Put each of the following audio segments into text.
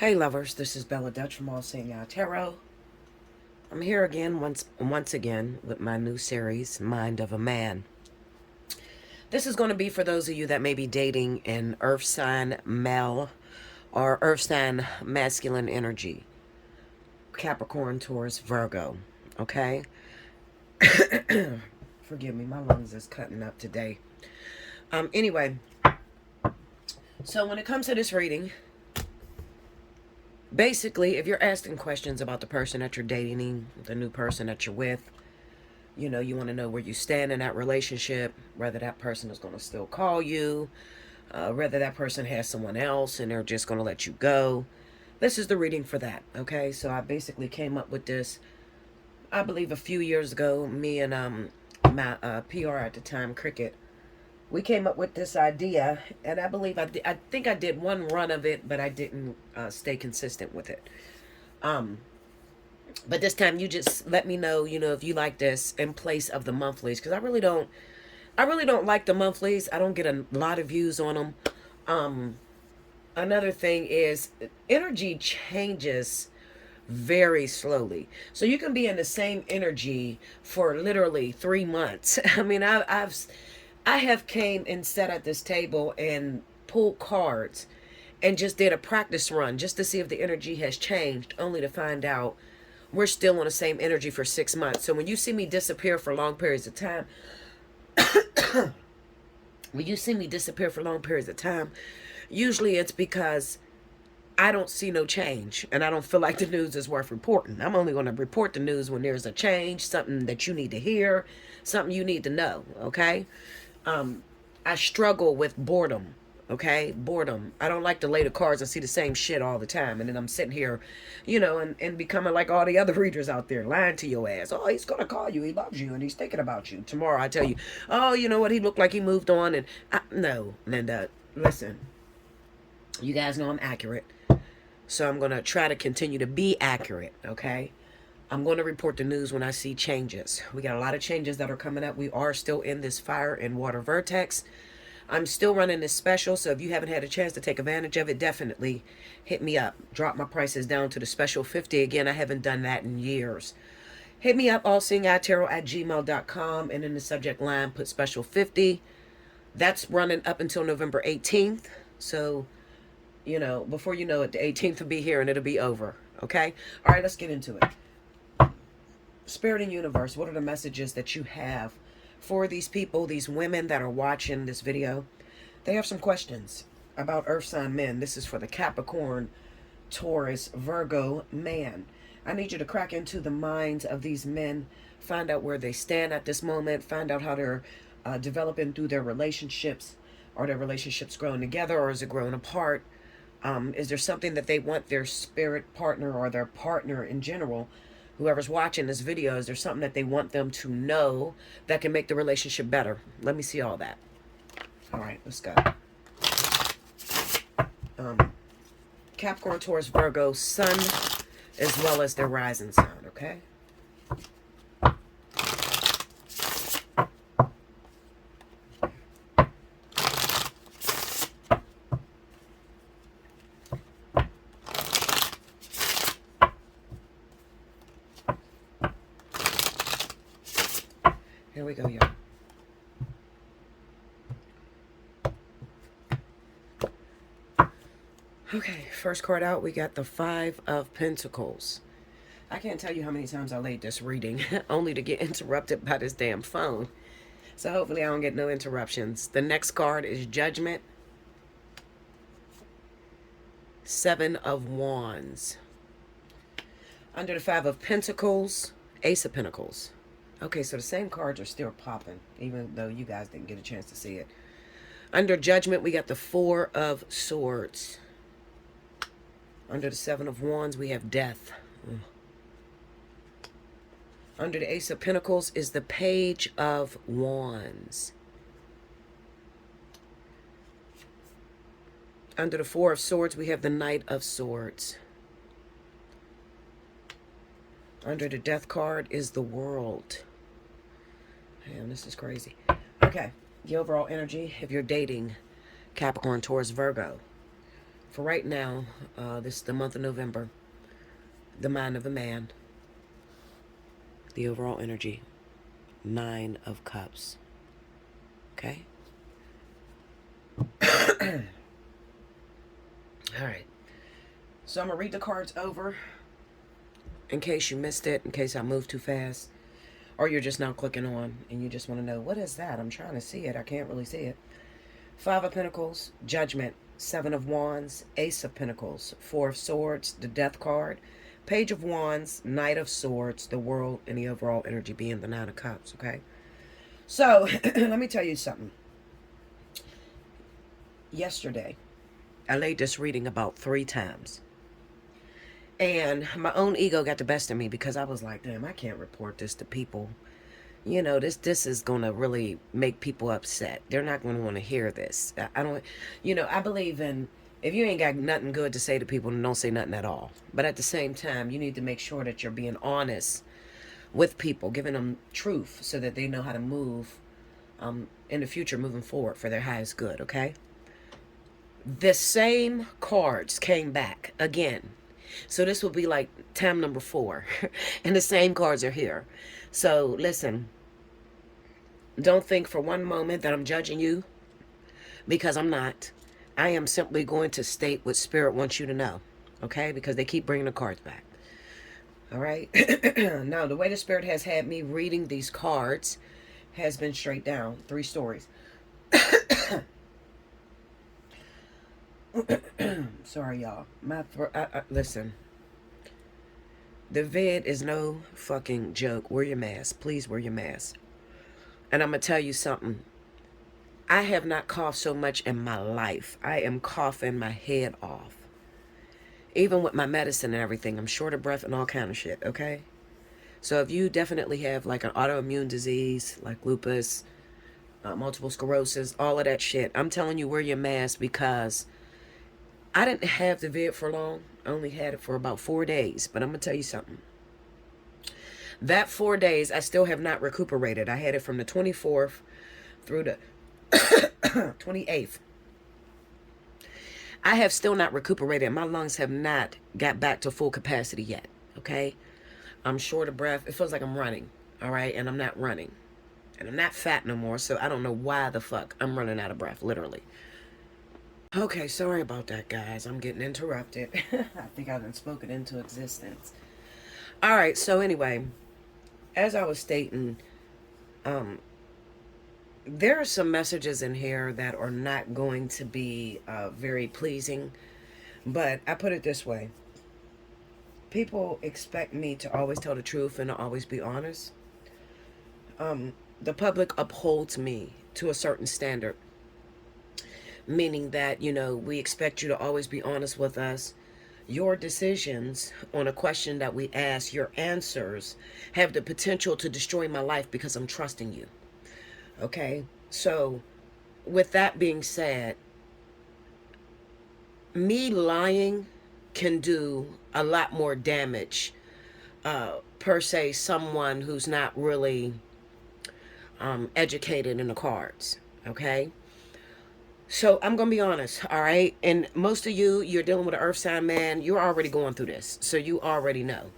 Hey lovers, this is Bella Dutch from Allseeingeyetarot. I'm here again once again with my new series, Mind of a Man. This is going to be for those of you that may be dating an earth sign male or earth sign masculine energy. Capricorn, Taurus, Virgo. Okay? Forgive me, my lungs is cutting up today. Anyway, so when it comes to this reading, basically, if you're asking questions about the person that you're dating, the new person that you're with, you know, you want to know where you stand in that relationship, whether that person is going to still call you, whether that person has someone else and they're just going to let you go. This is the reading for that, okay? So I basically came up with this, I believe a few years ago. Me and my PR at the time, Cricket, we came up with this idea, and I believe I think I did one run of it, but I didn't stay consistent with it. But this time, you just let me know, you know, if you like this in place of the monthlies, because I really don't like the monthlies. I don't get a lot of views on them. Another thing is energy changes very slowly, so you can be in the same energy for literally 3 months. I mean, I have came and sat at this table and pulled cards and just did a practice run just to see if the energy has changed, only to find out we're still on the same energy for 6 months. So when you see me disappear for long periods of time, when you see me disappear for long periods of time, usually it's because I don't see no change and I don't feel like the news is worth reporting. I'm only going to report the news when there's a change, something that you need to hear, something you need to know, okay? I struggle with boredom. Okay, boredom. I don't like to lay the cards and see the same shit all the time, and then I'm sitting here, you know, and becoming like all the other readers out there, lying to your ass. Oh, he's gonna call you, he loves you, and he's thinking about you. Tomorrow I tell you, oh, you know what, he looked like he moved on, and no, Linda, listen, you guys know I'm accurate, so I'm gonna try to continue to be accurate. Okay, I'm going to report the news when I see changes. We got a lot of changes that are coming up. We are still in this fire and water vertex. I'm still running this special, so if you haven't had a chance to take advantage of it, definitely hit me up. Drop my prices down to the special 50. Again, I haven't done that in years. Hit me up, allseeingeyetarot@gmail.com, and in the subject line, put special 50. That's running up until November 18th. So, you know, before you know it, the 18th will be here and it'll be over. Okay? All right, let's get into it. Spirit and universe, what are the messages that you have for these people, these women that are watching this video? They have some questions about earth sign men. This is for the Capricorn, Taurus, Virgo man. I need you to crack into the minds of these men, find out where they stand at this moment, find out how they're developing through their relationships. Are their relationships growing together, or is it growing apart? Is there something that they want their spirit partner or their partner in general, whoever's watching this video, is there something that they want them to know that can make the relationship better? Let me see all that. All right, let's go. Capricorn, Taurus, Virgo, Sun, as well as their rising sign, okay? Here we go, y'all. Okay, first card out, we got the Five of Pentacles. I can't tell you how many times I laid this reading, only to get interrupted by this damn phone. So hopefully I don't get no interruptions. The next card is Judgment. Seven of Wands. Under the Five of Pentacles, Ace of Pentacles. Okay, so the same cards are still popping, even though you guys didn't get a chance to see it. Under Judgment, we got the Four of Swords. Under the Seven of Wands, we have Death. Under the Ace of Pentacles is the Page of Wands. Under the Four of Swords, we have the Knight of Swords. Under the Death card is the World. Man, this is crazy. Okay, the overall energy, if you're dating Capricorn, Taurus, Virgo. For right now, this is the month of November. The mind of a man. The overall energy. 9 of Cups. Okay? Alright. So I'm going to read the cards over in case you missed it, in case I moved too fast. Or you're just now clicking on and you just want to know, what is that? I'm trying to see it. I can't really see it. 5 of Pentacles, Judgment. 7 of Wands, Ace of Pentacles, 4 of Swords, the Death card, Page of Wands, Knight of Swords, the World, and the overall energy being the 9 of Cups, okay? So, let me tell you something. Yesterday, I laid this reading about 3 times. And my own ego got the best of me because I was like, damn, I can't report this to people. You know, this is going to really make people upset. They're not going to want to hear this. I don't, you know, I believe in, if you ain't got nothing good to say to people, then don't say nothing at all. But at the same time, you need to make sure that you're being honest with people, giving them truth so that they know how to move in the future, moving forward for their highest good, okay? The same cards came back again. So this will be like time number 4. And the same cards are here. So listen, don't think for one moment that I'm judging you, because I'm not. I am simply going to state what Spirit wants you to know, okay? Because they keep bringing the cards back. All right? Now, the way the Spirit has had me reading these cards has been straight down. 3 stories. Sorry, y'all. My throat. Listen. The vid is no fucking joke. Wear your mask. Please wear your mask. And I'm going to tell you something. I have not coughed so much in my life. I am coughing my head off. Even with my medicine and everything, I'm short of breath and all kind of shit, okay? So if you definitely have like an autoimmune disease, like lupus, multiple sclerosis, all of that shit, I'm telling you, wear your mask, because I didn't have the vid for long. I only had it for about 4 days. But I'm going to tell you something. That 4 days, I still have not recuperated. I had it from the 24th through the 28th. I have still not recuperated. My lungs have not got back to full capacity yet. Okay? I'm short of breath. It feels like I'm running. All right? And I'm not running. And I'm not fat no more. So I don't know why the fuck I'm running out of breath. Literally. Okay, sorry about that, guys. I'm getting interrupted. I think I've been spoken into existence. All right, so anyway, as I was stating, there are some messages in here that are not going to be very pleasing, but I put it this way. People expect me to always tell the truth and to always be honest. The public upholds me to a certain standard. Meaning that, you know, we expect you to always be honest with us. Your decisions on a question that we ask, your answers, have the potential to destroy my life because I'm trusting you. Okay? So, with that being said, me lying can do a lot more damage, per se, someone who's not really educated in the cards. Okay? So I'm going to be honest, all right? And most of you, you're dealing with an earth sign man. You're already going through this. So you already know.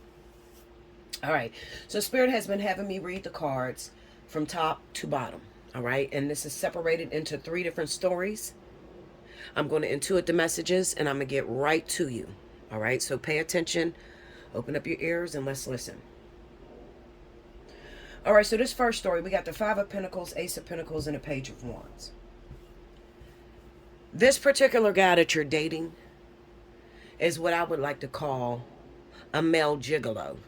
All right. So Spirit has been having me read the cards from top to bottom. All right. And this is separated into 3 different stories. I'm going to intuit the messages and I'm going to get right to you. All right. So pay attention. Open up your ears and let's listen. All right. So this first story, we got the 5 of Pentacles, Ace of Pentacles, and the Page of Wands. This particular guy that you're dating is what I would like to call a male gigolo,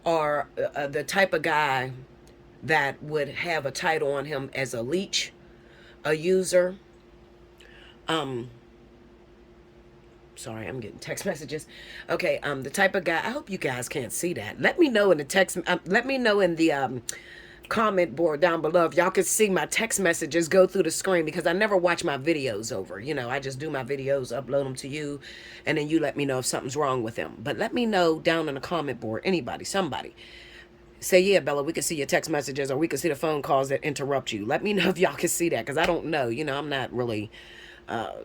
or the type of guy that would have a title on him as a leech, a user. Sorry, I'm getting text messages. Okay, the type of guy, I hope you guys can't see that. Let me know in the text, let me know in the comment board down below if y'all can see my text messages go through the screen, because I never watch my videos over. You know, I just do my videos, upload them to you, and then you let me know if something's wrong with them. But let me know down in the comment board, anybody, somebody. Say, yeah, Bella, we can see your text messages, or we can see the phone calls that interrupt you. Let me know if y'all can see that, because I don't know. You know, I'm not really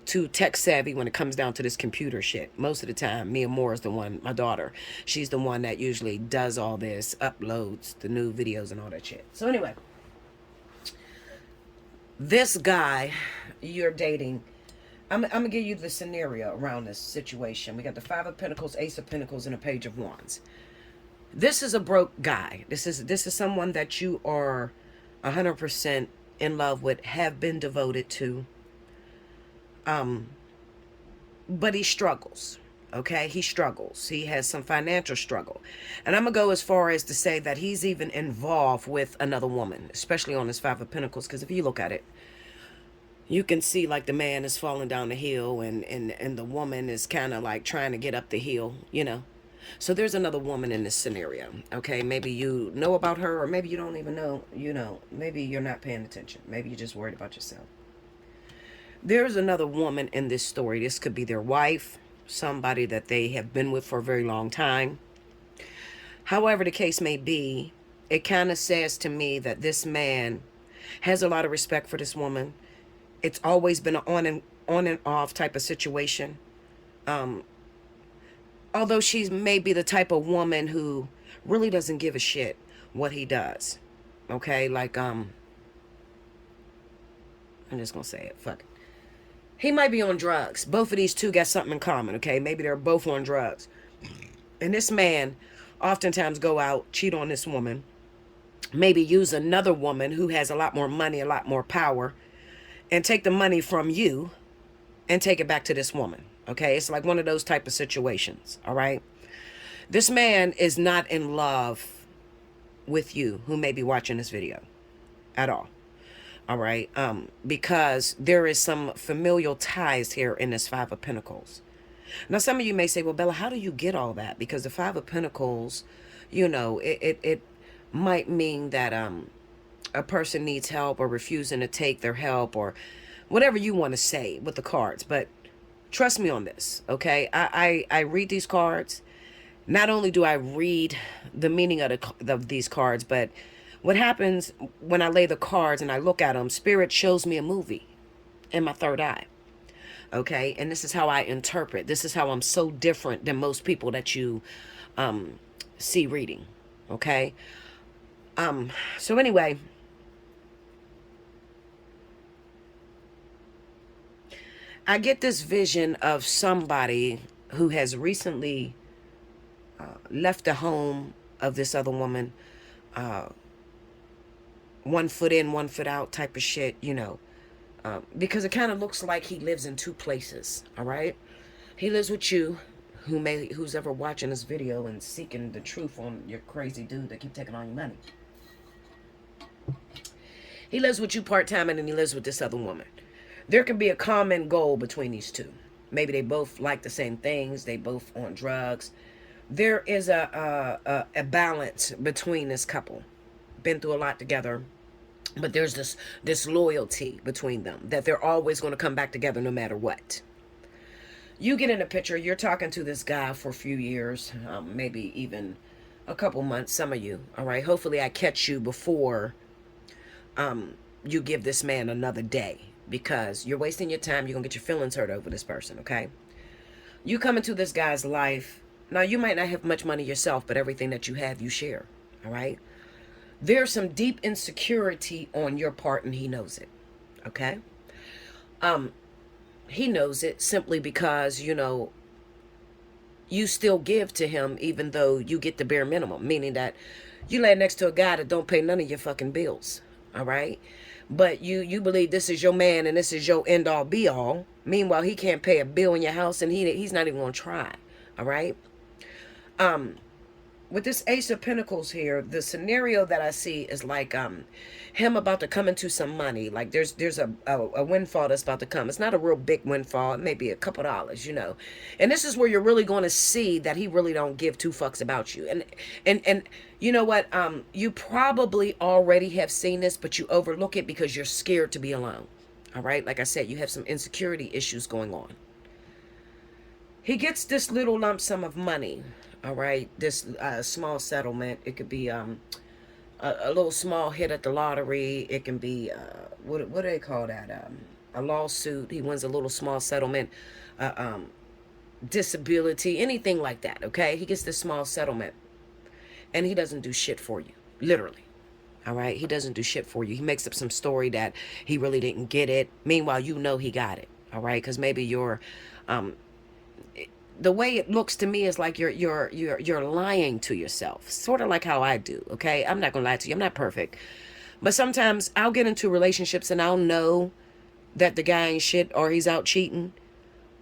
too tech savvy when it comes down to this computer shit. Most of the time, Mia Moore is the one, my daughter, she's the one that usually does all this, uploads the new videos and all that shit. So anyway, this guy you're dating, I'm gonna give you the scenario around this situation. We got the Five of Pentacles, Ace of Pentacles, and a Page of Wands. This is a broke guy. This is someone that you are 100% in love with, have been devoted to. But he struggles. Okay, he struggles. He has some financial struggle. And I'm going to go as far as to say that he's even involved with another woman, especially on this Five of Pentacles. Because if you look at it, you can see like the man is falling down the hill and the woman is kind of like trying to get up the hill, you know. So there's another woman in this scenario. Okay, maybe you know about her, or maybe you don't even know, you know. Maybe you're not paying attention. Maybe you're just worried about yourself. There's another woman in this story. This could be their wife, somebody that they have been with for a very long time. However the case may be, it kind of says to me that this man has a lot of respect for this woman. It's always been an on and off type of situation. Although she's maybe the type of woman who really doesn't give a shit what he does. Okay, like I'm just gonna say it. Fuck it. He might be on drugs. Both of these two got something in common, okay? Maybe they're both on drugs. And this man oftentimes go out, cheat on this woman, maybe use another woman who has a lot more money, a lot more power, and take the money from you and take it back to this woman, okay? It's like one of those type of situations, all right? This man is not in love with you who may be watching this video at all. All right, because there is some familial ties here in this Five of Pentacles. Now, some of you may say, well, Bella, how do you get all that? Because the Five of Pentacles, you know, it might mean that a person needs help or refusing to take their help or whatever you want to say with the cards. But trust me on this, okay? I read these cards. Not only do I read the meaning of these cards, but what happens when I lay the cards and I look at them, Spirit shows me a movie in my third eye. Okay, and this is how I interpret. This is how I'm so different than most people that you see reading. Okay. So anyway, I get this vision of somebody who has recently left the home of this other woman. 1 foot in, 1 foot out type of shit, you know. Because it kind of looks like he lives in two places, all right? He lives with you, who's ever watching this video and seeking the truth on your crazy dude that keep taking all your money. He lives with you part-time, and then he lives with this other woman. There can be a common goal between these two. Maybe they both like the same things. They both on drugs. There is a balance between this couple. Been through a lot together. But there's this loyalty between them, that they're always going to come back together no matter what. You get in a picture, you're talking to this guy for a few years, maybe even a couple months, some of you, all right? Hopefully I catch you before you give this man another day, because you're wasting your time. You're going to get your feelings hurt over this person, okay? You come into this guy's life. Now, you might not have much money yourself, but everything that you have, you share, all right? There's some deep insecurity on your part, and he knows it, okay? He knows it simply because, you know, you still give to him even though you get the bare minimum, meaning that you lay next to a guy that don't pay none of your fucking bills, all right? But you believe this is your man and this is your end-all, be-all. Meanwhile, he can't pay a bill in your house, and he's not even going to try, all right? With this Ace of Pentacles here, the scenario that I see is like him about to come into some money. Like there's a windfall that's about to come. It's not a real big windfall. It may be a couple dollars, you know. And this is where you're really going to see that he really don't give two fucks about you. And you know what? You probably already have seen this, but you overlook it because you're scared to be alone. All right? Like I said, you have some insecurity issues going on. He gets this little lump sum of money. All right, this small settlement. It could be a little small hit at the lottery. It can be what do they call that? a lawsuit. He wins a little small settlement, disability, anything like that, okay? He gets this small settlement, and he doesn't do shit for you, literally. All right, he doesn't do shit for you. He makes up some story that he really didn't get it. Meanwhile, you know he got it. All right, because maybe you're, the way it looks to me is like you're lying to yourself, sort of like how I do. Okay, I'm not gonna lie to you. I'm not perfect, but sometimes I'll get into relationships and I'll know that the guy ain't shit or he's out cheating,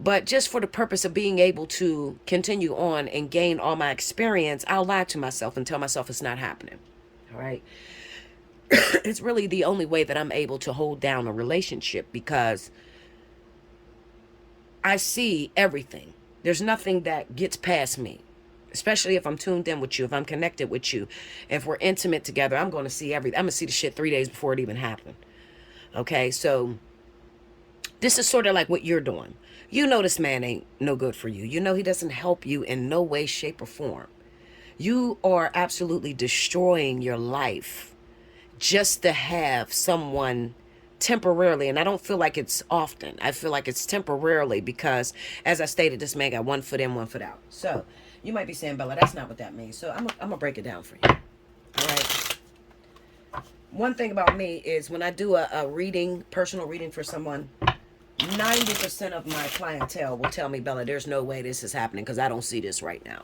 but just for the purpose of being able to continue on and gain all my experience, I'll lie to myself and tell myself it's not happening. All right. It's really the only way that I'm able to hold down a relationship, because I see everything. There's nothing that gets past me, especially if I'm tuned in with you, if I'm connected with you, if we're intimate together. I'm going to see everything. I'm going to see the shit 3 days before it even happened. Okay, so this is sort of like what you're doing. You know this man ain't no good for you. You know he doesn't help you in no way, shape, or form. You are absolutely destroying your life just to have someone temporarily, and I don't feel like it's often. I feel like it's temporarily because, as I stated, this man got 1 foot in, 1 foot out. So you might be saying, Bella, that's not what that means. So I'm gonna break it down for you. All right. One thing about me is when I do a reading, personal reading for someone, 90% of my clientele will tell me, Bella, there's no way this is happening because I don't see this right now.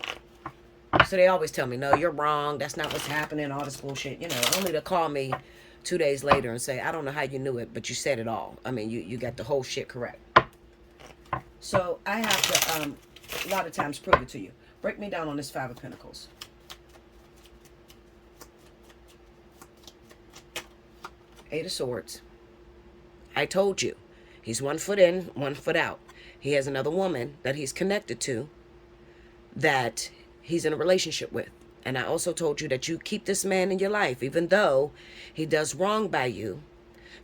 So they always tell me, no, you're wrong. That's not what's happening. All this bullshit, you know, only to call me 2 days later and say, I don't know how you knew it, but you said it all. I mean, you got the whole shit correct. So I have to, a lot of times, prove it to you. Break me down on this 5 of Pentacles. Eight of Swords. I told you. He's 1 foot in, 1 foot out. He has another woman that he's connected to that he's in a relationship with. And I also told you that you keep this man in your life. Even though he does wrong by you,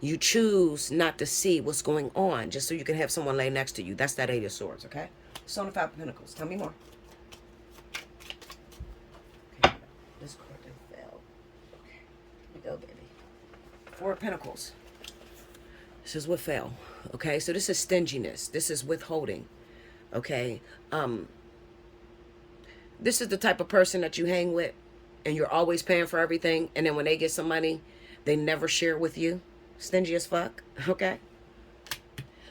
you choose not to see what's going on just so you can have someone lay next to you. That's that Eight of Swords, okay? So on the 5 of Pentacles. Tell me more. Okay, this card fell. Okay, here we go, baby. 4 of Pentacles. This is what fell. Okay, so this is stinginess. This is withholding. Okay, this is the type of person that you hang with and you're always paying for everything, and then when they get some money, they never share with you. Stingy as fuck. Okay,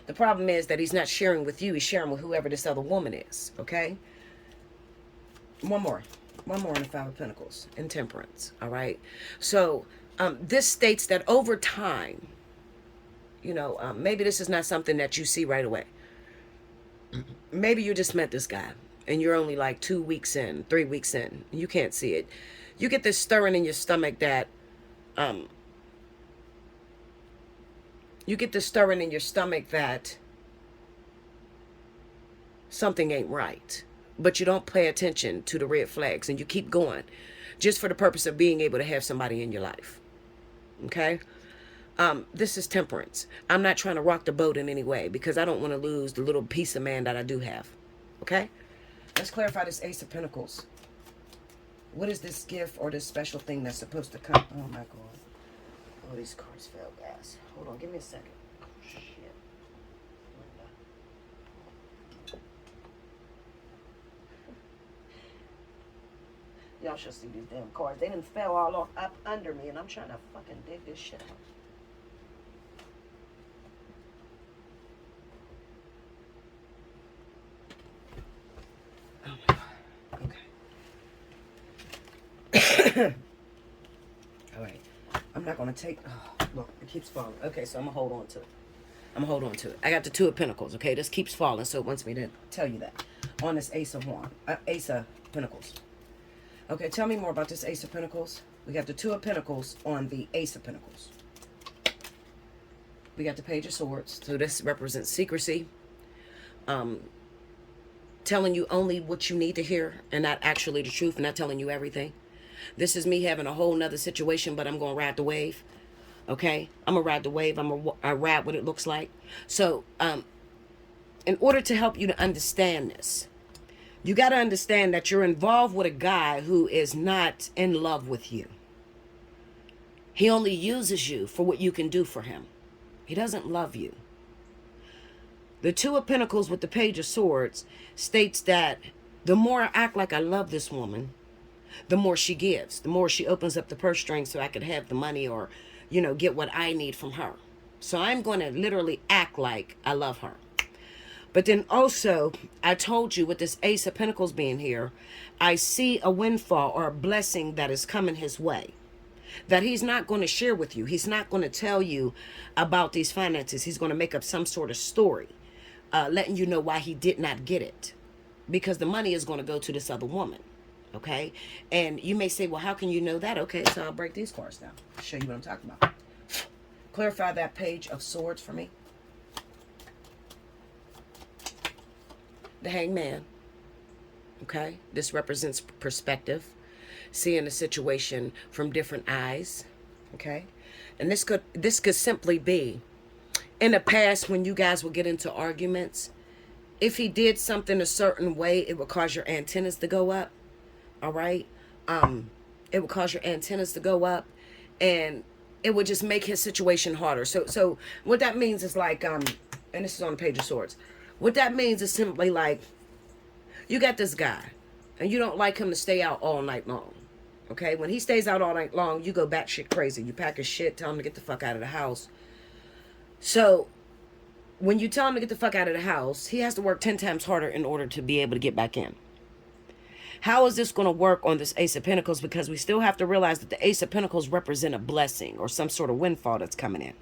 the problem is that he's not sharing with you. He's sharing with whoever this other woman is. Okay, one more in the 5 of Pentacles. And Temperance. All right, so this states that over time, you know, maybe this is not something that you see right away. Maybe you just met this guy and you're only like 2 weeks in, 3 weeks in. You can't see it. You get this stirring in your stomach that, something ain't right. But you don't pay attention to the red flags and you keep going just for the purpose of being able to have somebody in your life. Okay? This is Temperance. I'm not trying to rock the boat in any way because I don't want to lose the little piece of man that I do have. Okay? Let's clarify this Ace of Pentacles. What is this gift or this special thing that's supposed to come? Oh my God. Oh, these cards fell, guys. Hold on, give me a second. Oh, shit. Y'all should see these damn cards. They done fell all off up under me and I'm trying to fucking dig this shit out. All right, I'm not gonna take. Oh, look, it keeps falling. Okay, so I'm gonna hold on to it. I got the 2 of Pentacles. Okay, this keeps falling, so it wants me to tell you that on this Ace of Pentacles. Okay, tell me more about this Ace of Pentacles. We got the 2 of Pentacles on the Ace of Pentacles. We got the Page of Swords. So this represents secrecy. Telling you only what you need to hear and not actually the truth, not telling you everything. This is me having a whole nother situation, but I'm going to ride the wave. Okay? I'm going to ride the wave. I'm going to ride what it looks like. So, in order to help you to understand this, you got to understand that you're involved with a guy who is not in love with you. He only uses you for what you can do for him. He doesn't love you. The Two of Pentacles with the Page of Swords states that the more I act like I love this woman, the more she gives, the more she opens up the purse string so I could have the money or, you know, get what I need from her. So I'm going to literally act like I love her. But then also, I told you with this Ace of Pentacles being here, I see a windfall or a blessing that is coming his way that he's not going to share with you. He's not going to tell you about these finances. He's going to make up some sort of story, letting you know why he did not get it. Because the money is going to go to this other woman. Okay? And you may say, well, how can you know that? Okay, so I'll break these cards down. I'll show you what I'm talking about. Clarify that Page of Swords for me. The Hangman. Okay? This represents perspective. Seeing a situation from different eyes. Okay? And this could simply be in the past when you guys would get into arguments. If he did something a certain way, it would cause your antennas to go up. All right? It would cause your antennas to go up, and it would just make his situation harder. So what that means is like, and this is on the Page of Swords. What that means is simply like, you got this guy, and you don't like him to stay out all night long. Okay? When he stays out all night long, you go batshit crazy. You pack his shit, tell him to get the fuck out of the house. So when you tell him to get the fuck out of the house, he has to work 10 times harder in order to be able to get back in. How is this going to work on this Ace of Pentacles? Because we still have to realize that the Ace of Pentacles represent a blessing or some sort of windfall that's coming in.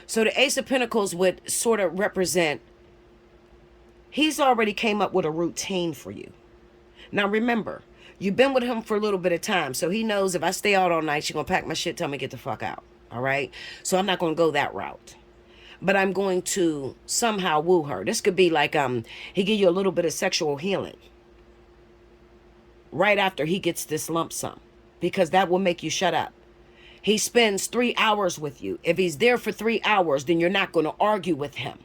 So the Ace of Pentacles would sort of represent, he's already came up with a routine for you. Now remember, you've been with him for a little bit of time. So he knows if I stay out all night, she's going to pack my shit, tell me to get the fuck out. All right? So I'm not going to go that route. But I'm going to somehow woo her. This could be like he give you a little bit of sexual healing right after he gets this lump sum, because that will make you shut up. He spends 3 hours with you. If he's there for 3 hours, then you're not going to argue with him.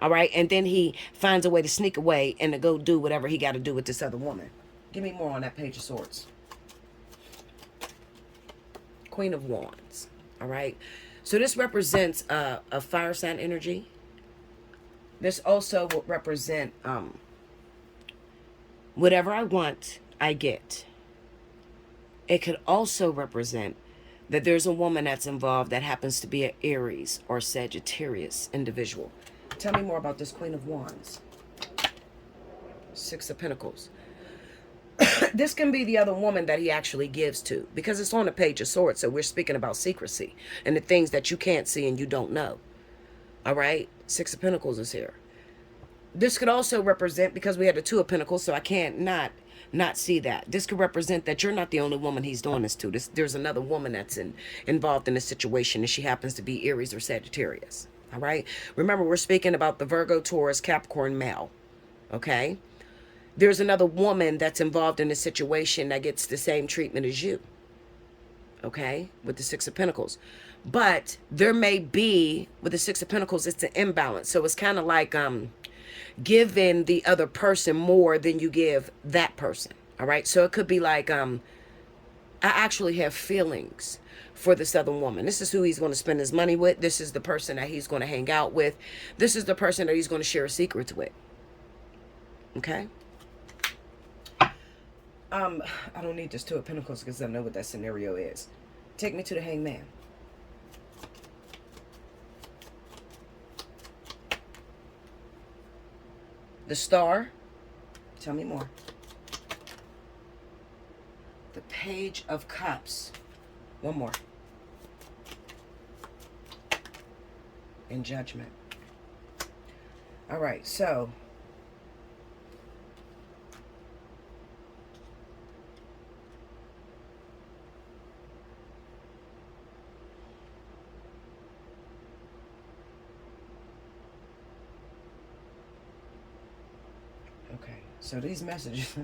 All right? And then he finds a way to sneak away and to go do whatever he got to do with this other woman. Give me more on that Page of Swords. Queen of Wands. All right? So this represents a fire sign energy. This also will represent whatever I want, I get. It could also represent that there's a woman that's involved that happens to be an Aries or Sagittarius individual. Tell me more about this Queen of Wands. Six of Pentacles. This can be the other woman that he actually gives to, because it's on the Page of Swords. So we're speaking about secrecy and the things that you can't see and you don't know. All right? Six of Pentacles is here. This could also represent, because we had the Two of Pentacles, so I can't not see that. This could represent that you're not the only woman he's doing this to. There's another woman that's involved in this situation, and she happens to be Aries or Sagittarius. All right? Remember, we're speaking about the Virgo, Taurus, Capricorn male. Okay? There's another woman that's involved in this situation that gets the same treatment as you. Okay? With the Six of Pentacles. But there may be, with the Six of Pentacles, it's an imbalance. So it's kind of like giving the other person more than you give that person. All right? So it could be like, I actually have feelings for this other woman. This is who he's going to spend his money with. This is the person that he's going to hang out with. This is the person that he's going to share secrets with. Okay? I don't need this Two of Pentacles because I know what that scenario is. Take me to the Hangman. The Star. Tell me more. The Page of Cups. One more. And Judgment. All right, so so these messages,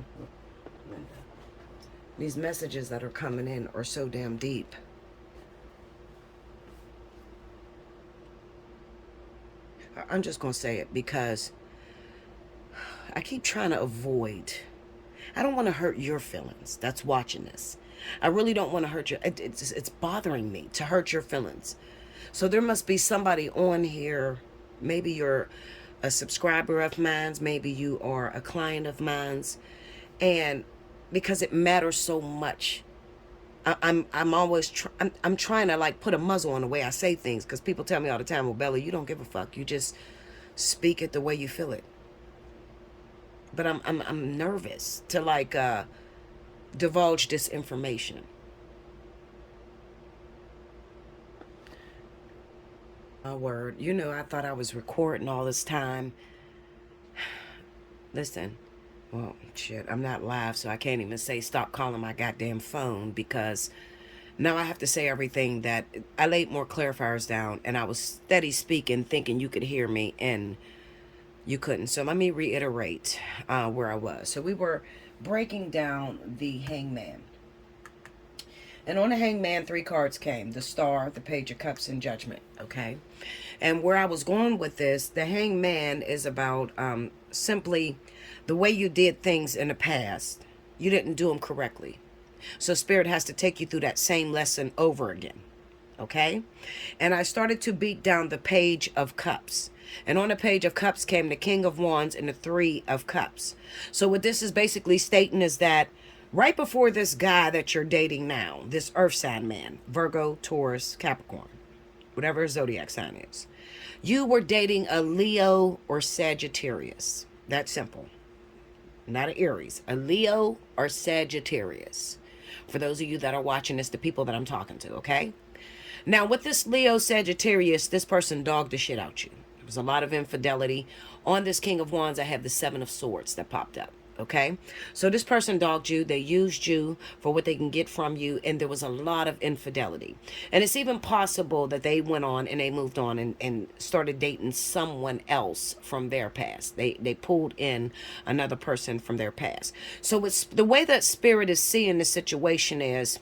these messages that are coming in are so damn deep. I'm just going to say it because I keep trying to avoid. I don't want to hurt your feelings that's watching this. I really don't want to hurt your, it's bothering me to hurt your feelings. So there must be somebody on here Maybe you're a subscriber of mine. Maybe you are a client of mine. And because it matters so much, I'm always I'm trying to like put a muzzle on the way I say things, because people tell me all the time, well, Bella, you don't give a fuck. You just speak it the way you feel it. But I'm nervous to like divulge this information. My word, you know, I thought I was recording all this time. Listen, well, shit, I'm not live, so I can't even say stop calling my goddamn phone, because now I have to say everything that I laid more clarifiers down, and I was steady speaking, thinking you could hear me, and you couldn't. So let me reiterate where I was. So we were breaking down the Hangman. And on the Hangman, 3 cards came: the Star, the Page of Cups, and Judgment. Okay. And where I was going with this, the Hangman is about simply the way you did things in the past. You didn't do them correctly. So Spirit has to take you through that same lesson over again. Okay. And I started to beat down the Page of Cups. And on the Page of Cups came the King of Wands and the 3 of Cups. So what this is basically stating is that right before this guy that you're dating now, this earth sign man, Virgo, Taurus, Capricorn, whatever his zodiac sign is, you were dating a Leo or Sagittarius. That's simple. Not an Aries. A Leo or Sagittarius. For those of you that are watching this, the people that I'm talking to, okay? Now, with this Leo Sagittarius, this person dogged the shit out you. There was a lot of infidelity. On this King of Wands, I have the 7 of Swords that popped up. Okay, so this person dogged you. They used you for what they can get from you, and there was a lot of infidelity. And it's even possible that they went on and they moved on and started dating someone else from their past. They pulled in another person from their past. So it's the way that Spirit is seeing the situation is,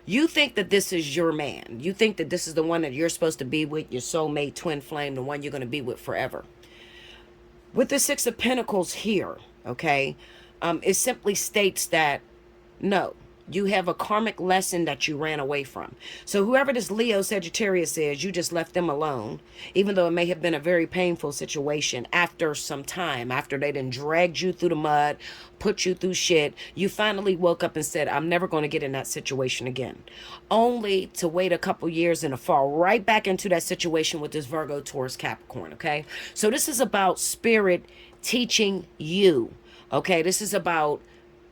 you think that this is your man. You think that this is the one that you're supposed to be with, your soulmate, twin flame, the one you're going to be with forever. With the 6 of Pentacles here, okay, it simply states that, no, you have a karmic lesson that you ran away from. So whoever this Leo Sagittarius is, you just left them alone, even though it may have been a very painful situation. After some time, after they done dragged you through the mud, put you through shit, you finally woke up and said, I'm never going to get in that situation again. Only to wait a couple years and to fall right back into that situation with this Virgo, Taurus, Capricorn, okay? So this is about Spirit teaching you, okay? This is about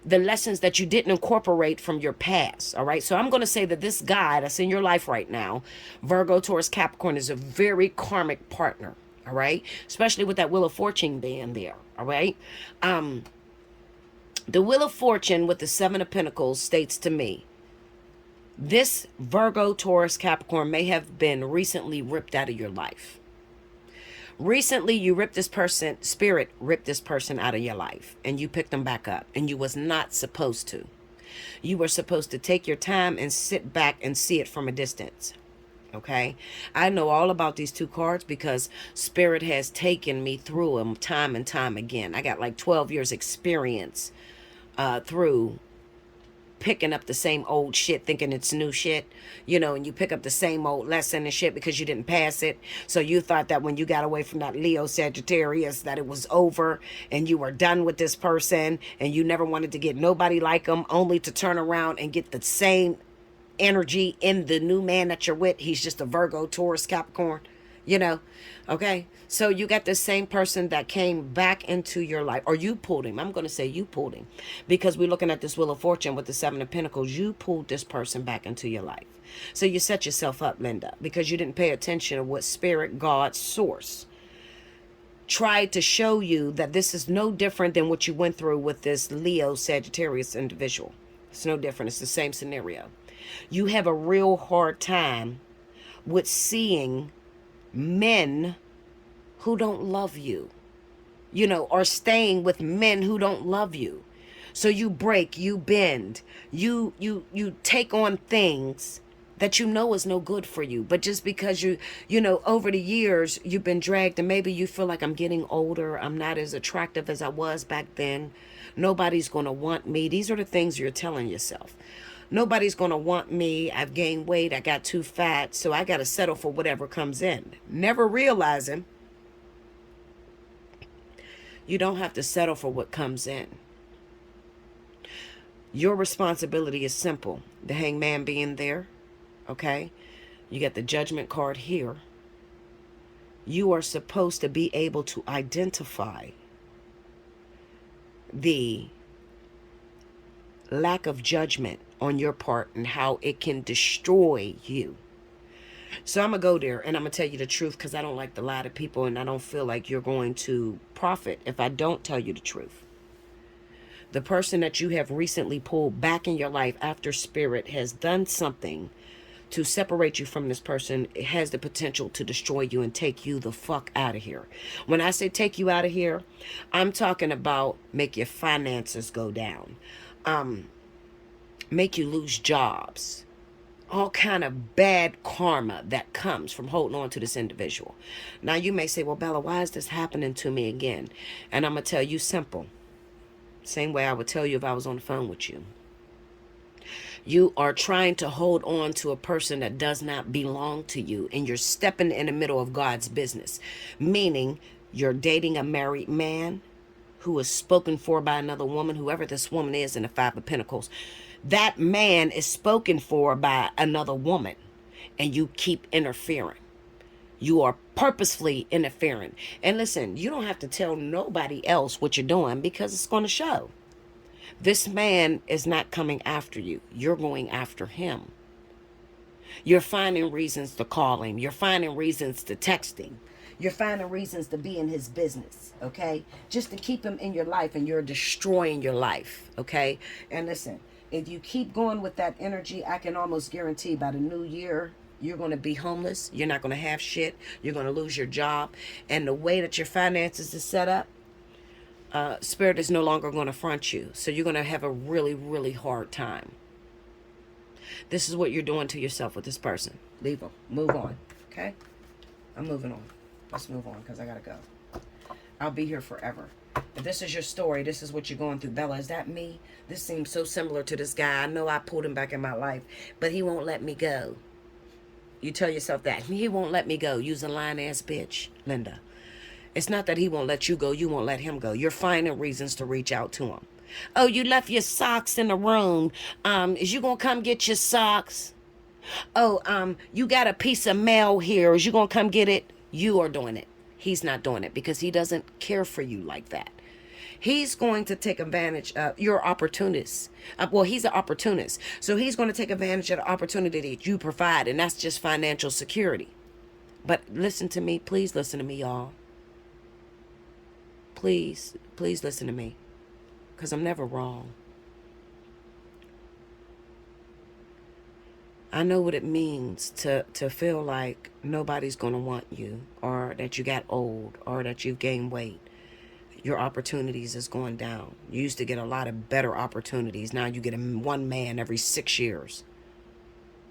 the lessons that you didn't incorporate from your past. All right. So I'm going to say that this guy that's in your life right now, Virgo, Taurus, Capricorn, is a very karmic partner. All right. Especially with that Wheel of Fortune being there. All right. The Wheel of Fortune with the 7 of Pentacles states to me, this Virgo, Taurus, Capricorn may have been recently ripped out of your life. Recently, you ripped this person, Spirit ripped this person out of your life, and you picked them back up, and you was not supposed to. You were supposed to take your time and sit back and see it from a distance. Okay? I know all about these 2 cards because Spirit has taken me through them time and time again. I got like 12 years experience through picking up the same old shit thinking it's new shit, you know, and you pick up the same old lesson and shit because you didn't pass it. So you thought that when you got away from that Leo Sagittarius that it was over and you were done with this person and you never wanted to get nobody like them, only to turn around and get the same energy in the new man that you're with. He's just a Virgo, Taurus, Capricorn, you know. Okay, so you got the same person that came back into your life, or you pulled him. I'm going to say you pulled him because we're looking at this Wheel of Fortune with the 7 of Pentacles. You pulled this person back into your life. So you set yourself up, Linda, because you didn't pay attention to what Spirit, God, Source tried to show you, that this is no different than what you went through with this Leo Sagittarius individual. It's no different. It's the same scenario. You have a real hard time with seeing men who don't love you, you know, or staying with men who don't love you. So you break, you bend, you take on things that you know is no good for you. But just because you know, over the years, you've been dragged, and maybe you feel like, I'm getting older, I'm not as attractive as I was back then, nobody's going to want me. These are the things you're telling yourself. Nobody's going to want me. I've gained weight. I got too fat. So I got to settle for whatever comes in. Never realizing you don't have to settle for what comes in. Your responsibility is simple. The hangman being there, okay? You got the judgment card here. You are supposed to be able to identify the lack of judgment on your part and how it can destroy you. So I'm going to go there and I'm going to tell you the truth, because I don't like to lie to people, and I don't feel like you're going to profit if I don't tell you the truth. The person that you have recently pulled back in your life after spirit has done something to separate you from this person. It has the potential to destroy you and take you the fuck out of here. When I say take you out of here, I'm talking about make your finances go down, make you lose jobs, all kind of bad karma that comes from holding on to this individual. Now you may say, well, Bella, why is this happening to me again? And I'm going to tell you simple. Same way I would tell you if I was on the phone with you. You are trying to hold on to a person that does not belong to you, and you're stepping in the middle of God's business. Meaning you're dating a married man who is spoken for by another woman, whoever this woman is in the Five of Pentacles. That man is spoken for by another woman, and you keep interfering. You are purposefully interfering. And listen, you don't have to tell nobody else what you're doing, because it's going to show. This man is not coming after you. You're going after him. You're finding reasons to call him. You're finding reasons to text him. You're finding reasons to be in his business, okay? Just to keep him in your life, and you're destroying your life, okay? And listen, if you keep going with that energy, I can almost guarantee by the new year, you're going to be homeless. You're not going to have shit. You're going to lose your job. And the way that your finances is set up, spirit is no longer going to front you. So you're going to have a really, really hard time. This is what you're doing to yourself with this person. Leave them. Move on. Okay? I'm moving on. Let's move on, because I got to go. I'll be here forever. If this is your story, this is what you're going through. Bella, is that me? This seems so similar to this guy. I know I pulled him back in my life, but he won't let me go. You tell yourself that. He won't let me go. You's a lying-ass bitch, Linda. It's not that he won't let you go. You won't let him go. You're finding reasons to reach out to him. Oh, you left your socks in the room. Is you going to come get your socks? Oh, you got a piece of mail here. Is you going to come get it? You are doing it. He's not doing it, because he doesn't care for you like that. He's going to take advantage of your opportunists. Well, he's an opportunist. So he's going to take advantage of the opportunity that you provide, and that's just financial security. But listen to me. Please listen to me, y'all. Please listen to me, because I'm never wrong. I know what it means to feel like nobody's going to want you, or that you got old, or that you've gained weight. Your opportunities is going down. You used to get a lot of better opportunities. Now you get one man every 6 years.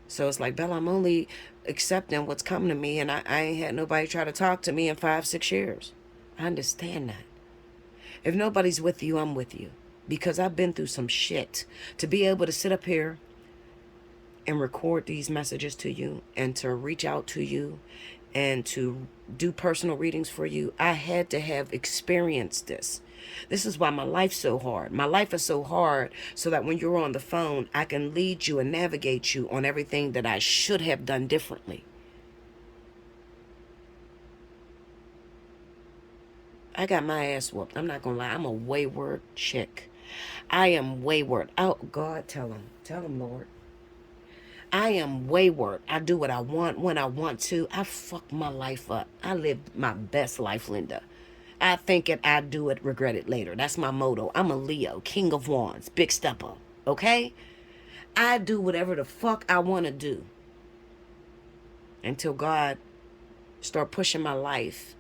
So it's like, Bella, I'm only accepting what's coming to me, and I ain't had nobody try to talk to me in 5-6 years. I understand that. If nobody's with you, I'm with you, because I've been through some shit. To be able to sit up here and record these messages to you, and to reach out to you, and to do personal readings for you, I had to have experienced this. This is why my life's so hard. My life is so hard so that when you're on the phone, I can lead you and navigate you on everything that I should have done differently. I got my ass whooped. I'm not going to lie. I'm a wayward chick. I am wayward. Oh, God, tell him. Tell him, Lord. I am wayward. I do what I want when I want to. I fuck my life up. I live my best life, Linda. I think it, I do it, regret it later. That's my motto. I'm a Leo, King of Wands, big stepper. Okay? I do whatever the fuck I want to do until God start pushing my life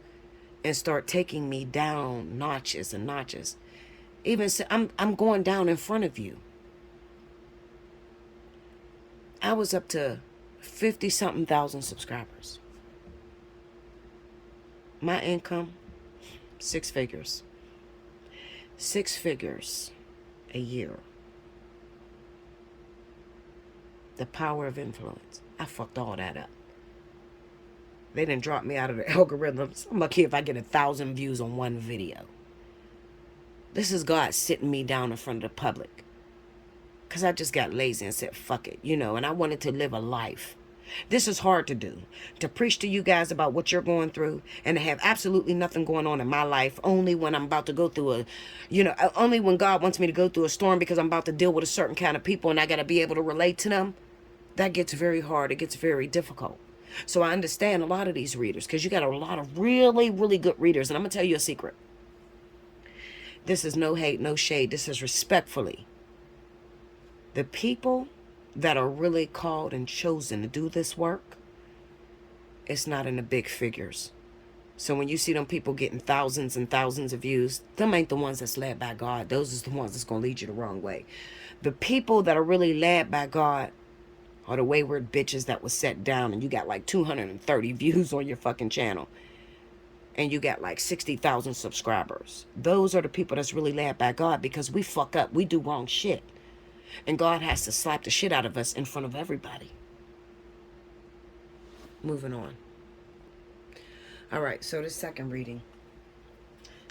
and start taking me down notches and notches. Even so, I'm going down in front of you. I was up to 50-something thousand subscribers. My income, 6 figures. 6 figures a year. The power of influence. I fucked all that up. They didn't drop me out of the algorithms. I'm lucky if I get 1,000 views on one video. This is God sitting me down in front of the public. Because I just got lazy and said, fuck it, you know, and I wanted to live a life. This is hard to do. To preach to you guys about what you're going through and to have absolutely nothing going on in my life. Only when I'm about to go through a, you know, only when God wants me to go through a storm because I'm about to deal with a certain kind of people and I got to be able to relate to them. That gets very hard. It gets very difficult. So I understand a lot of these readers because you got a lot of really, really good readers. And I'm going to tell you a secret. This is no hate, no shade. This is respectfully. The people that are really called and chosen to do this work, it's not in the big figures. So when you see them people getting thousands and thousands of views, them ain't the ones that's led by God. Those is the ones that's going to lead you the wrong way. The people that are really led by God are the wayward bitches that was set down and you got like 230 views on your fucking channel. And you got like 60,000 subscribers. Those are the people that's really led by God because we fuck up. We do wrong shit. And God has to slap the shit out of us in front of everybody. Moving on. All right, so the second reading.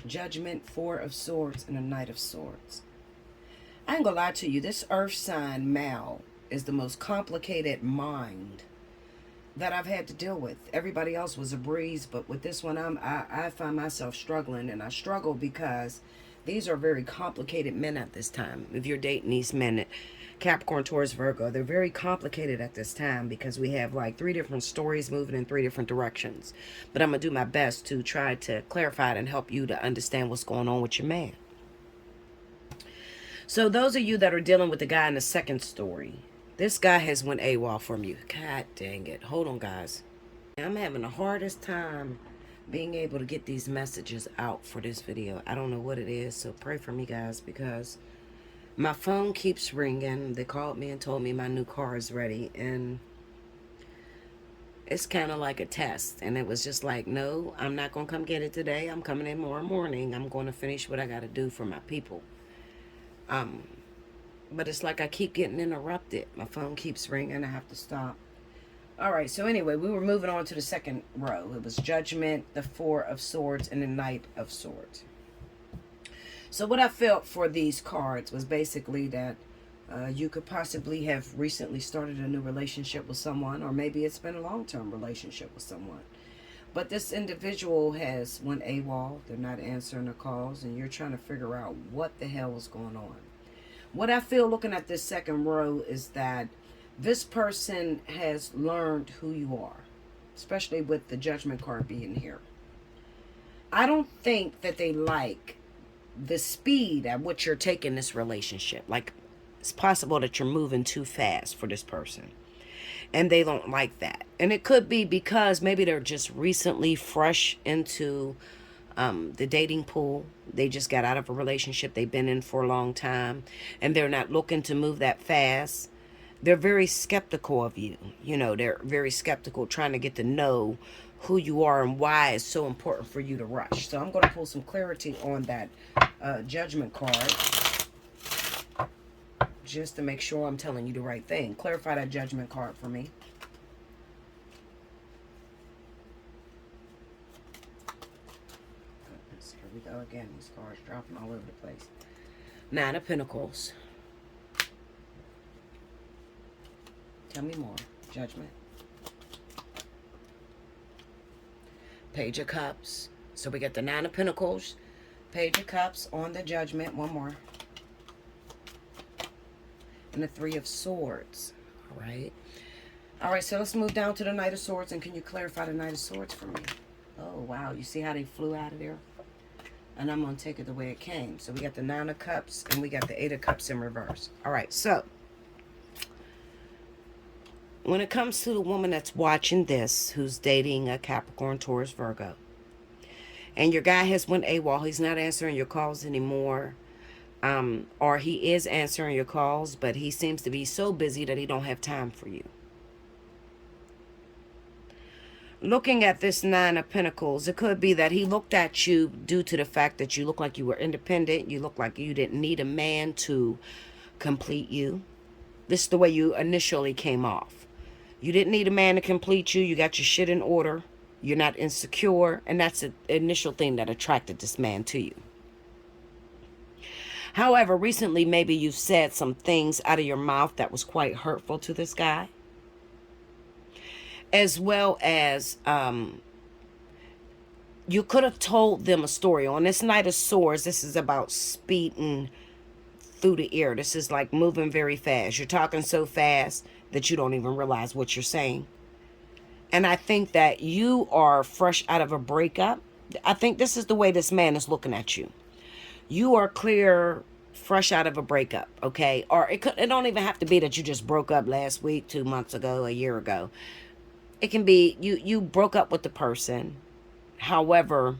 Judgment, Four of Swords, and a Knight of Swords. I ain't gonna lie to you. This earth sign male is the most complicated mind that I've had to deal with. Everybody else was a breeze, but with this one, I find myself struggling, and I struggle because these are very complicated men at this time. If you're dating these men, Capricorn, Taurus, Virgo, they're very complicated at this time because we have like 3 different stories moving in 3 different directions. But I'm going to do my best to try to clarify it and help you to understand what's going on with your man. So those of you that are dealing with the guy in the second story, this guy has went AWOL from you. God dang it. Hold on, guys. I'm having the hardest time being able to get these messages out for this video. I don't know what it is, so pray for me, guys, because my phone keeps ringing. They called me and told me my new car is ready, and it's kind of like a test. And it was just like, no, I'm not going to come get it today. I'm coming in tomorrow morning. I'm going to finish what I got to do for my people. But it's like I keep getting interrupted. My phone keeps ringing. I have to stop. All right, so anyway, we were moving on to the second row. It was Judgment, the Four of Swords, and the Knight of Swords. So what I felt for these cards was basically that you could possibly have recently started a new relationship with someone, or maybe it's been a long-term relationship with someone. But this individual has went AWOL. They're not answering the calls, and you're trying to figure out what the hell is going on. What I feel looking at this second row is that this person has learned who you are, especially with the Judgment card being here. I don't think that they like the speed at which you're taking this relationship. Like, it's possible that you're moving too fast for this person, and they don't like that. And it could be because maybe they're just recently fresh into the dating pool. They just got out of a relationship they've been in for a long time, and they're not looking to move that fast. They're very skeptical of you. You know, they're very skeptical, trying to get to know who you are and why it's so important for you to rush. So I'm going to pull some clarity on that Judgment card, just to make sure I'm telling you the right thing. Clarify that Judgment card for me. Goodness, here we go again. These cards dropping all over the place. Nine of Pentacles. Tell me more. Judgment. Page of Cups. So we got the Nine of Pentacles, Page of Cups on the Judgment. One more. And the Three of Swords. All right. All right, so let's move down to the Knight of Swords. And can you clarify the Knight of Swords for me? Oh, wow. You see how they flew out of there? And I'm going to take it the way it came. So we got the Nine of Cups and we got the Eight of Cups in reverse. All right, so when it comes to the woman that's watching this, who's dating a Capricorn, Taurus, Virgo, and your guy has went AWOL, he's not answering your calls anymore, or he is answering your calls, but he seems to be so busy that he don't have time for you. Looking at this Nine of Pentacles, it could be that he looked at you due to the fact that you look like you were independent, you look like you didn't need a man to complete you. This is the way you initially came off. You didn't need a man to complete you. You got your shit in order. You're not insecure. And that's the initial thing that attracted this man to you. However, recently, maybe you've said some things out of your mouth that was quite hurtful to this guy. As well as you could have told them a story. On this Knight of Swords, this is about speeding through the air. This is like moving very fast. You're talking so fast that you don't even realize what you're saying. And I think that you are fresh out of a breakup. I think this is the way this man is looking at you. You are clear, fresh out of a breakup, okay? Or it don't even have to be that you just broke up last week, 2 months ago, a year ago. It can be you broke up with the person. However,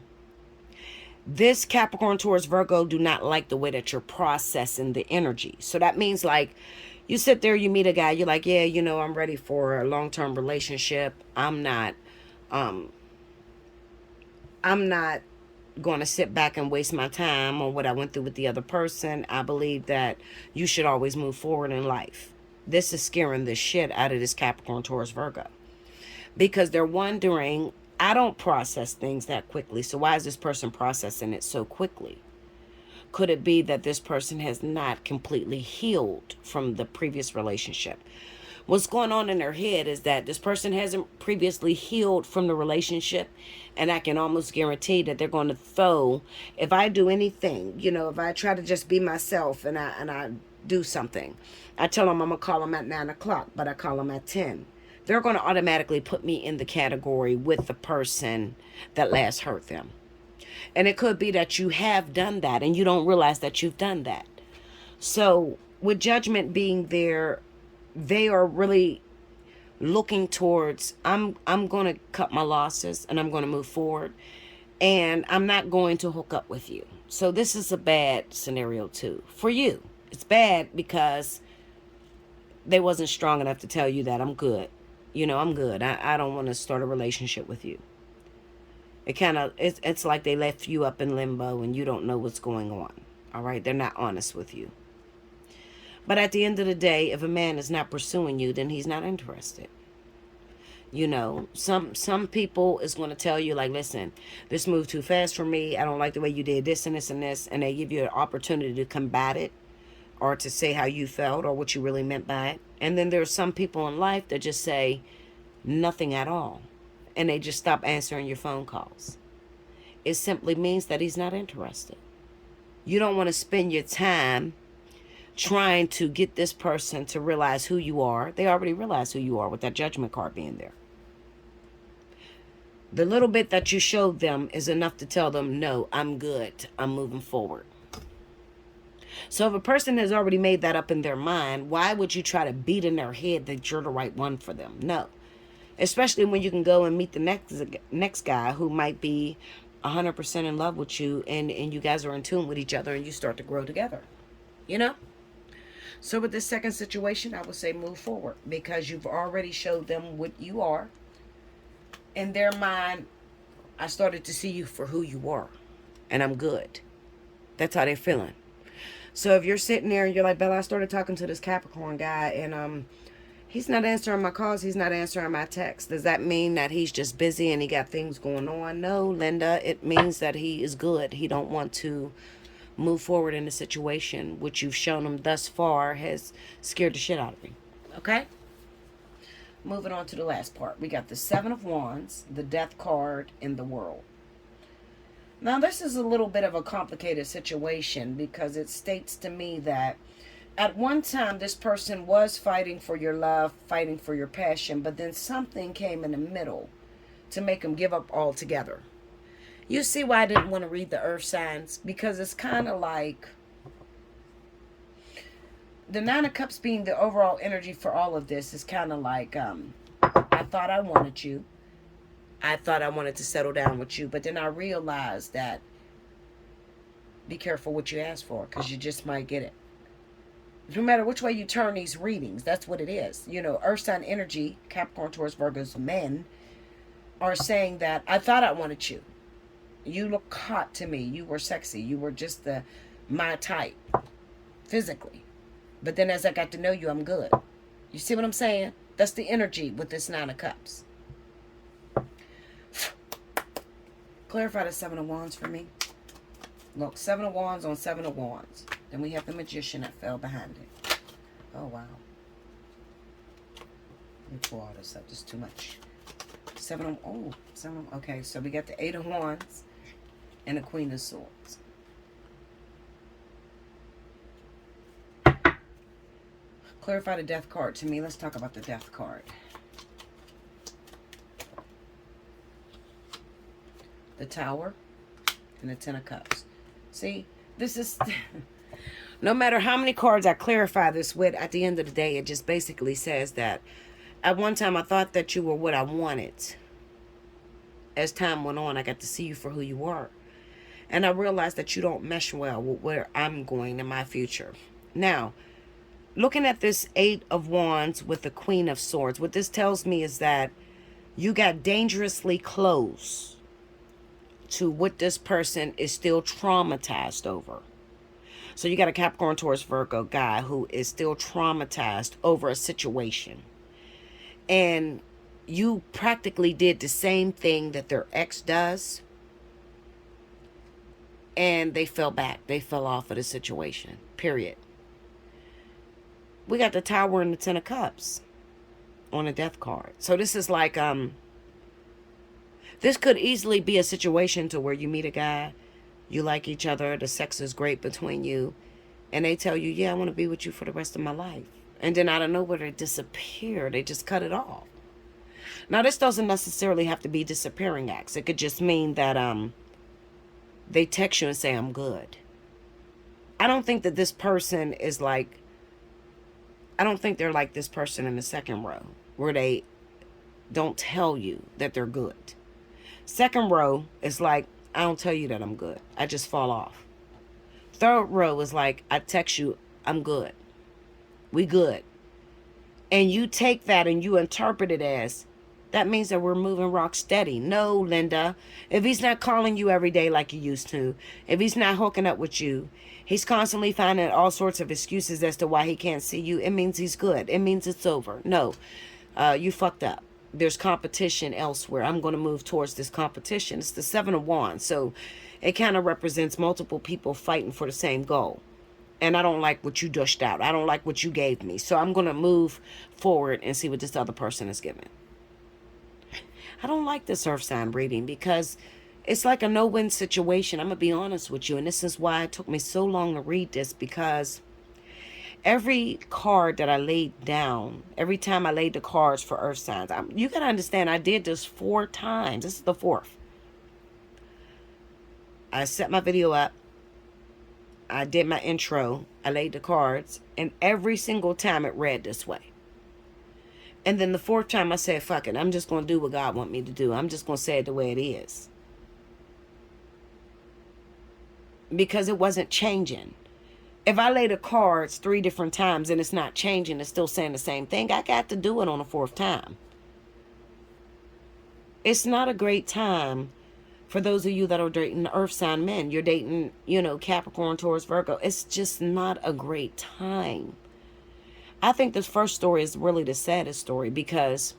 this Capricorn, Taurus, Virgo do not like the way that you're processing the energy. So that means like you sit there, you meet a guy, you're like, yeah, you know, I'm ready for a long-term relationship. I'm not going to sit back and waste my time on what I went through with the other person. I believe that you should always move forward in life. This is scaring the shit out of this Capricorn, Taurus, Virgo. Because they're wondering, I don't process things that quickly. So why is this person processing it so quickly? Could it be that this person has not completely healed from the previous relationship? What's going on in their head is that this person hasn't previously healed from the relationship. And I can almost guarantee that they're going to throw, if I do anything, you know, if I try to just be myself and I do something, I tell them I'm going to call them at 9 o'clock, but I call them at 10. They're going to automatically put me in the category with the person that last hurt them. And it could be that you have done that and you don't realize that you've done that. So with Judgment being there, they are really looking towards, I'm going to cut my losses and I'm going to move forward. And I'm not going to hook up with you. So this is a bad scenario too. For you, it's bad because they wasn't strong enough to tell you that I'm good. You know, I'm good. I don't want to start a relationship with you. It's like they left you up in limbo and you don't know what's going on. All right? They're not honest with you. But at the end of the day, if a man is not pursuing you, then he's not interested. You know, some people is going to tell you, like, listen, this moved too fast for me. I don't like the way you did this and this and this. And they give you an opportunity to combat it or to say how you felt or what you really meant by it. And then there's some people in life that just say nothing at all. And they just stop answering your phone calls. It simply means that he's not interested. You don't want to spend your time trying to get this person to realize who you are. They already realize who you are with that Judgment card being there. The little bit that you showed them is enough to tell them, no, I'm good. I'm moving forward. So if a person has already made that up in their mind, why would you try to beat in their head that you're the right one for them? No. Especially when you can go and meet the next guy who might be 100% in love with you and you guys are in tune with each other and you start to grow together. You know? So with this second situation, I would say move forward because you've already showed them what you are. In their mind, I started to see you for who you are and I'm good. That's how they're feeling. So if you're sitting there and you're like, Bella, I started talking to this Capricorn guy and he's not answering my calls. He's not answering my texts. Does that mean that he's just busy and he got things going on? No, Linda, it means that he is good. He don't want to move forward in the situation, which you've shown him thus far has scared the shit out of him. Okay? Moving on to the last part. We got the Seven of Wands, the Death card, and the World. Now, this is a little bit of a complicated situation because it states to me that at one time, this person was fighting for your love, fighting for your passion, but then something came in the middle to make them give up altogether. You see why I didn't want to read the earth signs? Because it's kind of like the Nine of Cups being the overall energy for all of this is kind of like, I thought I wanted you. I thought I wanted to settle down with you, but then I realized that be careful what you ask for because you just might get it. No matter which way you turn these readings, that's what it is. You know, earth sign energy, Capricorn, Taurus, Virgos, men are saying that I thought I wanted you. You look hot to me. You were sexy. You were just my type physically. But then as I got to know you, I'm good. You see what I'm saying? That's the energy with this Nine of Cups. Clarify the Seven of Wands for me. Look, Seven of Wands on Seven of Wands. Then we have the Magician that fell behind it. Oh, wow. Let me pull all this up. Just too much. Okay, so we got the Eight of Wands and the Queen of Swords. Clarify the Death card to me. Let's talk about the Death card. The Tower and the Ten of Cups. See, this is... no matter how many cards I clarify this with, at the end of the day, it just basically says that at one time I thought that you were what I wanted. As time went on, I got to see you for who you were. And I realized that you don't mesh well with where I'm going in my future. Now, looking at this Eight of Wands with the Queen of Swords, what this tells me is that you got dangerously close to what this person is still traumatized over. So you got a Capricorn, Taurus, Virgo guy who is still traumatized over a situation. And you practically did the same thing that their ex does. And they fell back. They fell off of the situation. Period. We got the Tower and the Ten of Cups on a Death card. So this is like, this could easily be a situation to where you meet a guy, you like each other, the sex is great between you, and they tell you, yeah, I want to be with you for the rest of my life. And then out of nowhere, they disappear. They just cut it off. Now, this doesn't necessarily have to be disappearing acts. It could just mean that they text you and say, I'm good. I don't think that this person is like, I don't think they're like this person in the second row, where they don't tell you that they're good. Second row is like, I don't tell you that I'm good. I just fall off. Third row is like, I text you, I'm good. We good. And you take that and you interpret it as, that means that we're moving rock steady. No, Linda. If he's not calling you every day like he used to, if he's not hooking up with you, he's constantly finding all sorts of excuses as to why he can't see you, it means he's good. It means it's over. No, you fucked up. There's competition elsewhere. I'm going to move towards this competition. It's the Seven of Wands. So it kind of represents multiple people fighting for the same goal. And I don't like what you dished out. I don't like what you gave me. So I'm going to move forward and see what this other person is giving. I don't like this earth sign reading because it's like a no-win situation. I'm going to be honest with you. And this is why it took me so long to read this, because every card that I laid down, every time I laid the cards for earth signs, you got to understand, I did this 4 times. This is the 4th. I set my video up. I did my intro. I laid the cards. And every single time it read this way. And then the 4th time I said, fuck it. I'm just going to do what God wants me to do. I'm just going to say it the way it is. Because it wasn't changing. If I lay the cards 3 different times and it's not changing, it's still saying the same thing, I got to do it on the 4th time. It's not a great time for those of you that are dating earth sign men. You're dating, Capricorn, Taurus, Virgo. It's just not a great time. I think this first story is really the saddest story, because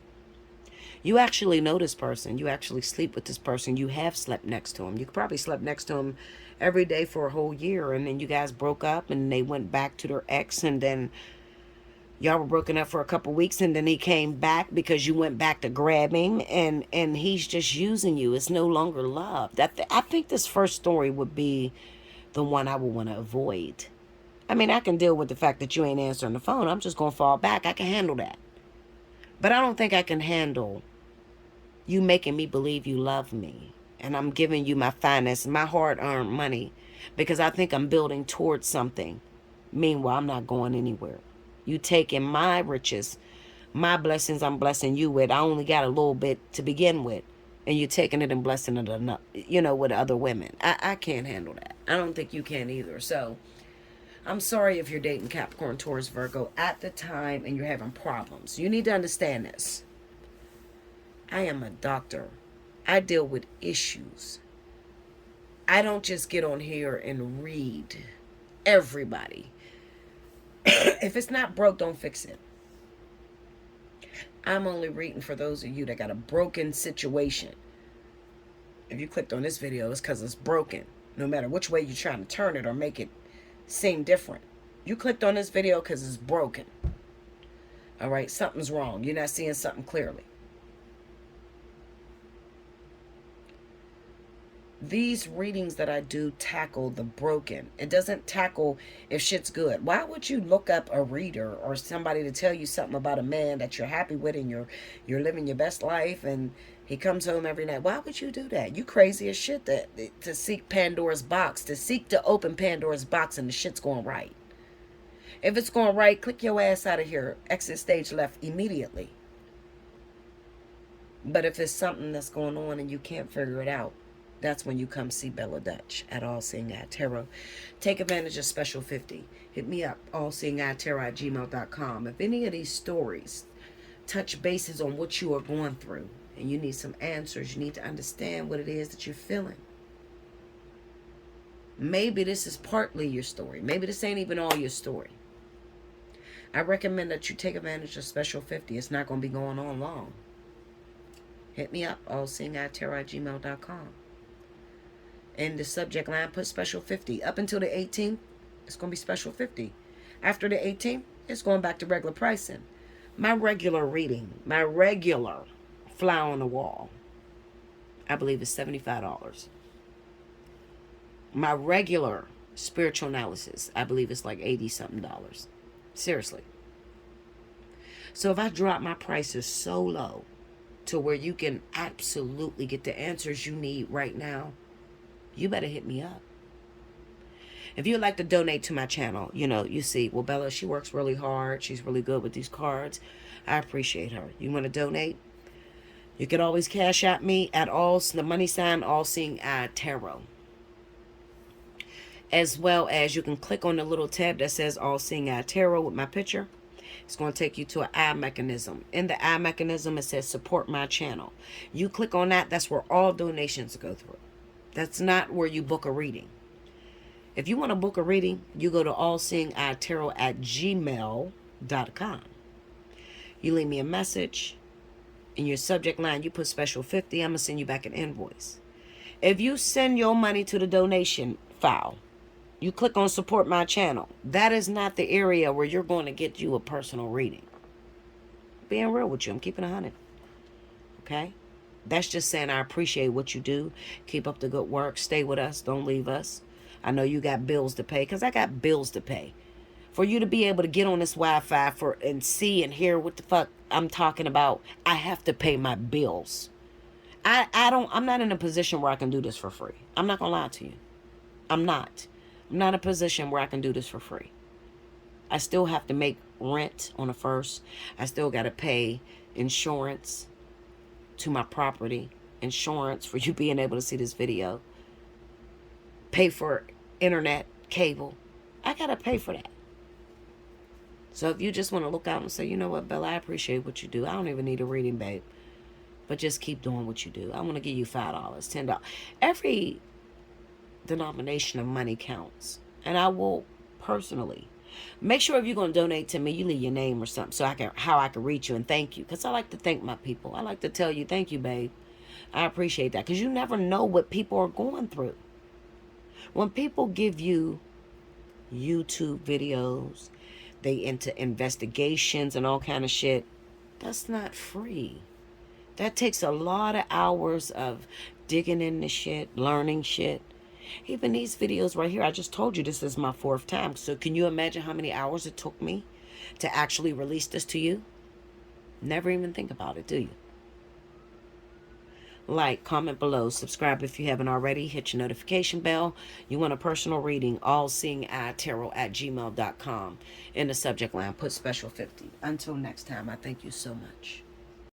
you actually know this person. You actually sleep with this person. You have slept next to him. You probably slept next to him every day for a whole year, and then you guys broke up and they went back to their ex, and then y'all were broken up for a couple weeks, and then he came back because you went back to grab him, and he's just using you. It's no longer love. I think this first story would be the one I would want to avoid. I mean, I can deal with the fact that you ain't answering the phone. I'm just going to fall back. I can handle that. But I don't think I can handle you making me believe you love me, and I'm giving you my finest, my hard-earned money, because I think I'm building towards something. Meanwhile, I'm not going anywhere. You taking my riches, my blessings I'm blessing you with. I only got a little bit to begin with, and you're taking it and blessing it enough, with other women. I can't handle that. I don't think you can either. So I'm sorry if you're dating Capricorn, Taurus, Virgo at the time and you're having problems. You need to understand this. I am a doctor. I deal with issues. I don't just get on here and read everybody. If it's not broke, don't fix it. I'm only reading for those of you that got a broken situation. If you clicked on this video, it's because it's broken. No matter which way you're trying to turn it or make it seem different. You clicked on this video because it's broken. All right, something's wrong. You're not seeing something clearly. These readings that I do tackle the broken. It doesn't tackle if shit's good. Why would you look up a reader or somebody to tell you something about a man that you're happy with and you're living your best life and he comes home every night? Why would you do that? You crazy as shit to seek Pandora's box, to seek to open Pandora's box and the shit's going right. If it's going right, click your ass out of here. Exit stage left immediately. But if it's something that's going on and you can't figure it out, that's when you come see Bella Dutch at Allseeingeyetarot. Take advantage of Special 50. Hit me up, allseeingeyetarot@gmail.com. If any of these stories touch bases on what you are going through and you need some answers, you need to understand what it is that you're feeling. Maybe this is partly your story. Maybe this ain't even all your story. I recommend that you take advantage of Special 50. It's not going to be going on long. Hit me up, allseeingeyetarot@gmail.com. In the subject line, put Special 50. Up until the 18th, it's going to be Special 50. After the 18th, it's going back to regular pricing. My regular reading, my regular fly on the wall, I believe is $75. My regular spiritual analysis, I believe it's like $80-something. Seriously. So if I drop my prices so low to where you can absolutely get the answers you need right now, you better hit me up. If you'd like to donate to my channel, you see, well, Bella, she works really hard. She's really good with these cards. I appreciate her. You want to donate? You can always cash at me at the money sign Allseeingeyetarot. As well as you can click on the little tab that says Allseeingeyetarot with my picture. It's going to take you to an eye mechanism. In the eye mechanism, it says support my channel. You click on that, that's where all donations go through. That's not where you book a reading. If you want to book a reading, you go to allseeingeyetarot@gmail.com. You leave me a message. In your subject line, you put Special 50. I'm going to send you back an invoice. If you send your money to the donation file, you click on support my channel. That is not the area where you're going to get you a personal reading. Being real with you, I'm keeping 100. Okay? That's just saying I appreciate what you do. Keep up the good work. Stay with us. Don't leave us. I know you got bills to pay, because I got bills to pay. For you to be able to get on this Wi-Fi and see and hear what the fuck I'm talking about, I have to pay my bills. I'm not in a position where I can do this for free. I'm not going to lie to you. I'm not in a position where I can do this for free. I still have to make rent on the first. I still got to pay insurance to my property, insurance for you being able to see this video, pay for internet, cable. I got to pay for that. So if you just want to look out and say, you know what, Bella, I appreciate what you do. I don't even need a reading, babe. But just keep doing what you do. I want to give you $5, $10. Every denomination of money counts. And I will personally make sure if you're going to donate to me, you leave your name or something so how I can reach you and thank you. Because I like to thank my people. I like to tell you, thank you, babe. I appreciate that. Because you never know what people are going through. When people give you YouTube videos, they into investigations and all kind of shit, that's not free. That takes a lot of hours of digging into shit, learning shit. Even these videos right here, I just told you this is my 4th time. So can you imagine how many hours it took me to actually release this to you? Never even think about it, do you? Like, comment below, subscribe if you haven't already, hit your notification bell. You want a personal reading, allseeingeyetarot@gmail.com. In the subject line, put Special 50. Until next time, I thank you so much.